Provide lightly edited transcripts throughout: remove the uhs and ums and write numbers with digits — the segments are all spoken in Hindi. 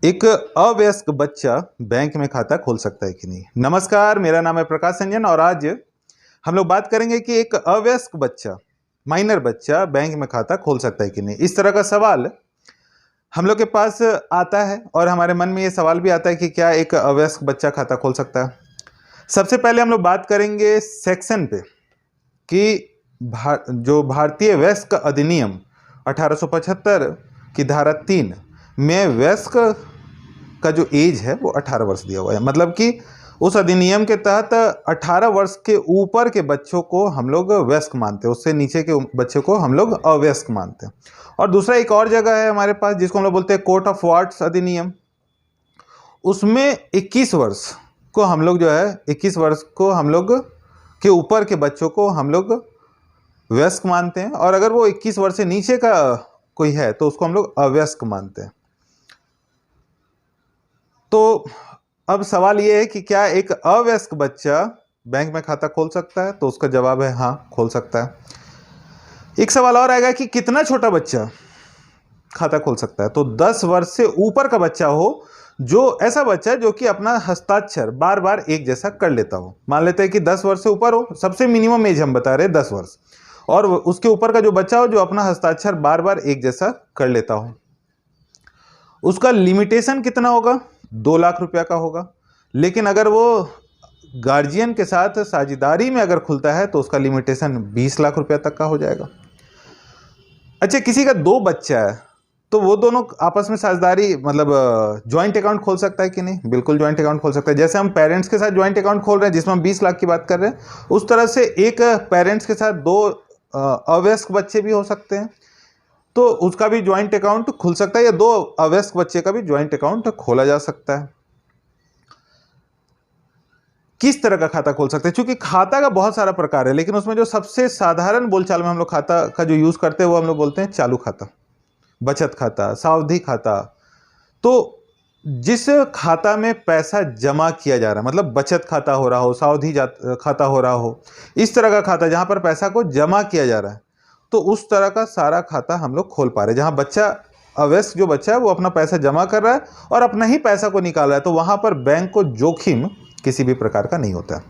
एक अवयस्क बच्चा बैंक में खाता खोल सकता है कि नहीं। नमस्कार, मेरा नाम है प्रकाश रंजन और आज हम लोग बात करेंगे कि एक अवयस्क बच्चा, माइनर बच्चा बैंक में खाता खोल सकता है कि नहीं। इस तरह का सवाल हम लोग के पास आता है और हमारे मन में ये सवाल भी आता है कि क्या एक अवयस्क बच्चा खाता खोल सकता है। सबसे पहले हम लोग बात करेंगे सेक्शन पे कि जो भारतीय वयस्क अधिनियम 1875 की धारा 3 में वयस्क का जो एज है वो 18 वर्ष दिया हुआ है। मतलब कि उस अधिनियम के तहत 18 वर्ष के ऊपर के बच्चों को हम लोग वयस्क मानते हैं, उससे नीचे के बच्चों को हम लोग अवयस्क मानते हैं। और दूसरा एक और जगह है हमारे पास जिसको हम लोग बोलते हैं कोर्ट ऑफ वार्ड्स अधिनियम, उसमें 21 वर्ष को हम लोग जो है 21 वर्ष को हम लोग के ऊपर के बच्चों को हम लोग वयस्क मानते हैं, और अगर वो 21 वर्ष से नीचे का कोई है तो उसको हम लोग अवयस्क मानते हैं। तो अब सवाल ये है कि क्या एक अवयस्क बच्चा बैंक में खाता खोल सकता है, तो उसका जवाब है हाँ, खोल सकता है। एक सवाल और आएगा कि कितना छोटा बच्चा खाता खोल सकता है, तो 10 वर्ष से ऊपर का बच्चा हो, जो ऐसा बच्चा जो कि अपना हस्ताक्षर बार बार एक जैसा कर लेता हो। मान लेते हैं कि 10 वर्ष से ऊपर हो, सबसे मिनिमम एज हम बता रहे हैं 10 वर्ष, और उसके ऊपर का जो बच्चा हो जो अपना हस्ताक्षर बार बार एक जैसा कर लेता हो। उसका लिमिटेशन कितना होगा? 2 लाख रुपया का होगा। लेकिन अगर वो गार्जियन के साथ साझेदारी में अगर खुलता है तो उसका लिमिटेशन 20 लाख रुपया तक का हो जाएगा। अच्छा, किसी का 2 बच्चा है तो वो दोनों आपस में साझेदारी मतलब ज्वाइंट अकाउंट खोल सकता है कि नहीं? बिल्कुल ज्वाइंट अकाउंट खोल सकता है। जैसे हम पेरेंट्स के साथ ज्वाइंट अकाउंट खोल रहे हैं जिसमें हम 20 लाख की बात कर रहे हैं, उस तरह से एक पेरेंट्स के साथ 2 अवयस्क बच्चे भी हो सकते हैं, तो उसका भी ज्वाइंट अकाउंट खुल सकता है, या 2 अवयस्क बच्चे का भी ज्वाइंट अकाउंट खोला जा सकता है। किस तरह का खाता खोल सकते हैं? क्योंकि खाता का बहुत सारा प्रकार है, लेकिन उसमें जो सबसे साधारण बोलचाल में हम लोग खाता का जो यूज करते हैं वो हम लोग बोलते हैं चालू खाता, बचत खाता, सावधि खाता। तो जिस खाता में पैसा जमा किया जा रहा है, मतलब बचत खाता हो रहा हो, सावधि खाता हो रहा हो, इस तरह का खाता जहां पर पैसा को जमा किया जा रहा है, तो उस तरह का सारा खाता हम लोग खोल पा रहे हैं। जहां बच्चा अवयस्क जो बच्चा है वो अपना पैसा जमा कर रहा है और अपना ही पैसा को निकाल रहा है, तो वहां पर बैंक को जोखिम किसी भी प्रकार का नहीं होता।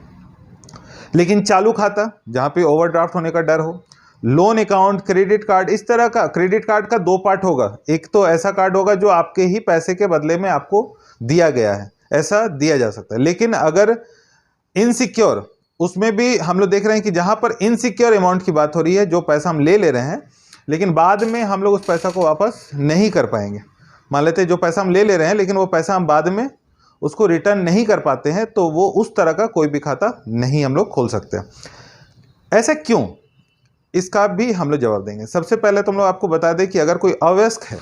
लेकिन चालू खाता जहां पे ओवरड्राफ्ट होने का डर हो, लोन अकाउंट, क्रेडिट कार्ड, इस तरह का क्रेडिट कार्ड का 2 पार्ट होगा। एक तो ऐसा कार्ड होगा जो आपके ही पैसे के बदले में आपको दिया गया है, ऐसा दिया जा सकता है। लेकिन अगर इनसिक्योर, उसमें भी हम लोग देख रहे हैं कि जहां पर इनसिक्योर अमाउंट की बात हो रही है, जो पैसा हम ले रहे हैं लेकिन बाद में हम लोग उस पैसा को वापस नहीं कर पाएंगे। मान लेते हैं जो पैसा हम ले रहे हैं लेकिन वो पैसा हम बाद में उसको रिटर्न नहीं कर पाते हैं, तो वो उस तरह का कोई भी खाता नहीं हम लोग खोल सकते। ऐसा क्यों, इसका भी हम लोग जवाब देंगे। सबसे पहले तो हम लोग आपको बता दें कि अगर कोई अवयस्क है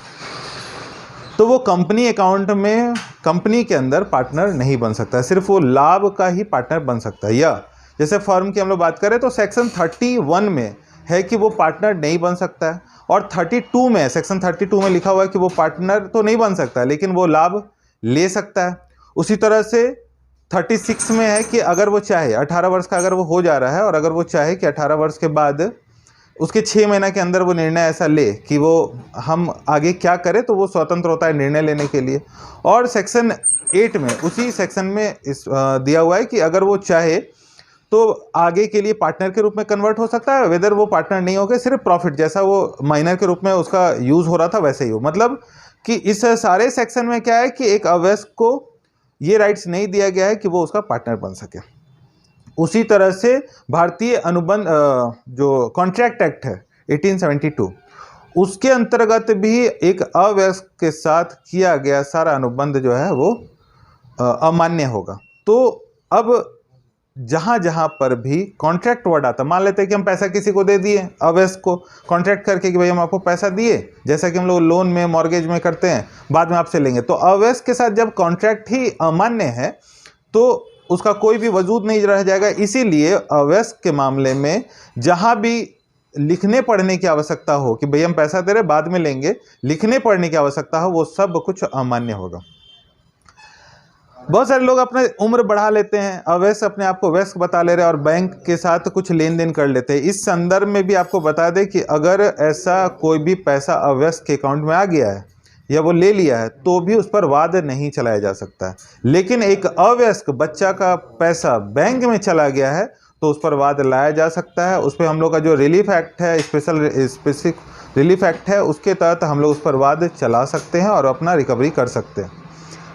तो वो कंपनी अकाउंट में कंपनी के अंदर पार्टनर नहीं बन सकता, सिर्फ वो लाभ का ही पार्टनर बन सकता है। या जैसे फर्म की हम लोग बात करें तो सेक्शन 31 में है कि वो पार्टनर नहीं बन सकता है, और 32 में, सेक्शन 32 में लिखा हुआ है कि वो पार्टनर तो नहीं बन सकता लेकिन वो लाभ ले सकता है। उसी तरह से 36 में है कि अगर वो चाहे 18 वर्ष का अगर वो हो जा रहा है और अगर वो चाहे कि 18 वर्ष के बाद उसके 6 महीने के अंदर वो निर्णय ऐसा ले कि वो हम आगे क्या करें, तो वो स्वतंत्र होता है निर्णय लेने के लिए। और सेक्शन 8 में, उसी सेक्शन में दिया हुआ है कि अगर वो चाहे तो आगे के लिए पार्टनर के रूप में कन्वर्ट हो सकता है, वेदर वो पार्टनर नहीं होगा, सिर्फ प्रॉफिट जैसा वो माइनर के रूप में उसका यूज हो रहा था वैसे ही हो। मतलब कि इस सारे सेक्शन में क्या है कि एक अवयस्क को ये राइट्स नहीं दिया गया है कि वो उसका पार्टनर बन सके। उसी तरह से भारतीय अनुबंध जो कॉन्ट्रैक्ट एक्ट है 1872, उसके अंतर्गत भी एक अवयस्क के साथ किया गया सारा अनुबंध जो है वो अमान्य होगा। तो अब जहां जहां पर भी कॉन्ट्रैक्ट वर्ड आता, मान लेते हैं कि हम पैसा किसी को दे दिए, अवयस्क को कॉन्ट्रैक्ट करके कि भाई हम आपको पैसा दिए, जैसा कि हम लोग लोन में, मॉर्गेज में करते हैं, बाद में आपसे लेंगे। तो अवयस्क के साथ जब कॉन्ट्रैक्ट ही अमान्य है तो उसका कोई भी वजूद नहीं रह जाएगा। इसीलिए अवयस्क के मामले में जहां भी लिखने पढ़ने की आवश्यकता हो कि भाई हम पैसा दे रहे बाद में लेंगे, लिखने पढ़ने की आवश्यकता हो, वो सब कुछ अमान्य होगा। बहुत सारे लोग अपने उम्र बढ़ा लेते हैं, अवयस्क अपने आप को वयस्क बता ले रहे हैं और बैंक के साथ कुछ लेन देन कर लेते हैं। इस संदर्भ में भी आपको बता दें कि अगर ऐसा कोई भी पैसा अवयस्क के अकाउंट में आ गया है या वो ले लिया है तो भी उस पर वाद नहीं चलाया जा सकता है। लेकिन एक अवयस्क बच्चा का पैसा बैंक में चला गया है तो उस पर वाद लाया जा सकता है। उस पर हम लोग का जो रिलीफ एक्ट है, स्पेसिफिक रिलीफ एक्ट है, उसके तहत हम लोग उस पर वाद चला सकते हैं और अपना रिकवरी कर सकते हैं।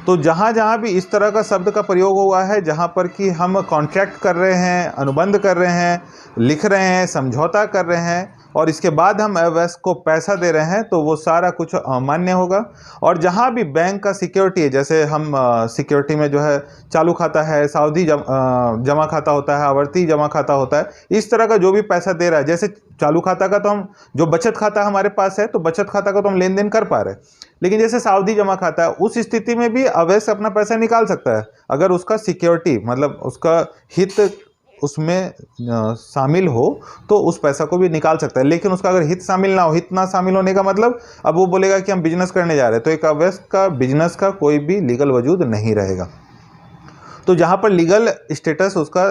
तो जहाँ जहाँ भी इस तरह का शब्द का प्रयोग हुआ है, जहाँ पर कि हम कॉन्ट्रैक्ट कर रहे हैं, अनुबंध कर रहे हैं, लिख रहे हैं, समझौता कर रहे हैं और इसके बाद हम अवयस्क को पैसा दे रहे हैं, तो वो सारा कुछ अमान्य होगा। और जहाँ भी बैंक का सिक्योरिटी है, जैसे हम सिक्योरिटी में जो है चालू खाता है, सावधि जमा खाता होता है, आवर्ती जमा खाता होता है, इस तरह का जो भी पैसा दे रहा है, जैसे चालू खाता का तो हम जो बचत खाता हमारे पास है तो बचत खाता का तो हम लेन देन कर पा रहे हैं, लेकिन जैसे सावधि जमा खाता है उस स्थिति में भी अवयस्क अपना पैसा निकाल सकता है अगर उसका सिक्योरिटी मतलब उसका हित उसमें शामिल हो तो उस पैसा को भी निकाल सकता है। लेकिन उसका अगर हित शामिल ना हो, हित ना शामिल होने का मतलब अब वो बोलेगा कि हम बिजनेस करने जा रहे हैं, तो एक अवयस्क का बिजनेस का कोई भी लीगल वजूद नहीं रहेगा। तो जहाँ पर लीगल स्टेटस उसका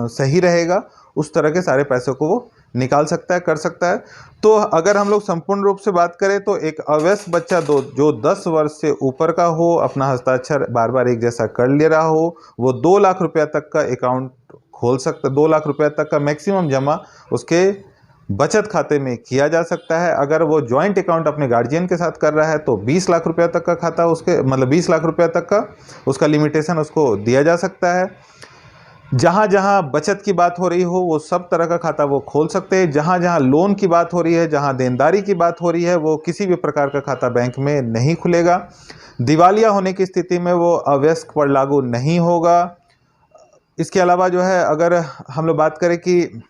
सही रहेगा उस तरह के सारे पैसों को वो निकाल सकता है, कर सकता है। तो अगर हम लोग संपूर्ण रूप से बात करें तो एक अवयस्क बच्चा जो 10 वर्ष से ऊपर का हो, अपना हस्ताक्षर बार बार एक जैसा कर ले रहा हो, वो 2 लाख रुपया तक का अकाउंट खोल सकता, 2 लाख रुपया तक का मैक्सिमम जमा उसके बचत खाते में किया जा सकता है। अगर वो जॉइंट अकाउंट अपने गार्जियन के साथ कर रहा है तो 20 लाख रुपया तक का खाता उसके मतलब 20 लाख रुपया तक का उसका लिमिटेशन उसको दिया जा सकता है। जहाँ जहाँ बचत की बात हो रही हो वो सब तरह का खाता वो खोल सकते हैं। जहाँ जहाँ लोन की बात हो रही है, जहाँ देनदारी की बात हो रही है, वो किसी भी प्रकार का खाता बैंक में नहीं खुलेगा। दिवालिया होने की स्थिति में वो अवयस्क पर लागू नहीं होगा। इसके अलावा जो है अगर हम लोग बात करें कि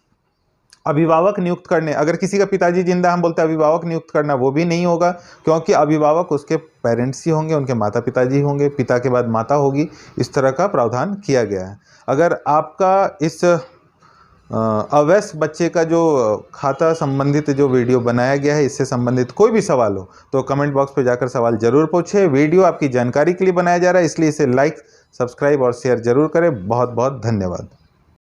अभिभावक नियुक्त करने, अगर किसी का पिताजी जिंदा हम बोलते हैं अभिभावक नियुक्त करना, वो भी नहीं होगा क्योंकि अभिभावक उसके पेरेंट्स ही होंगे, उनके माता पिताजी होंगे, पिता के बाद माता होगी, इस तरह का प्रावधान किया गया है। अगर आपका इस अवयस्क बच्चे का जो खाता संबंधित जो वीडियो बनाया गया है इससे संबंधित कोई भी सवाल हो तो कमेंट बॉक्स पे जाकर सवाल जरूर पूछें। वीडियो आपकी जानकारी के लिए बनाया जा रहा है इसलिए इसे लाइक, सब्सक्राइब और शेयर जरूर करें। बहुत बहुत धन्यवाद।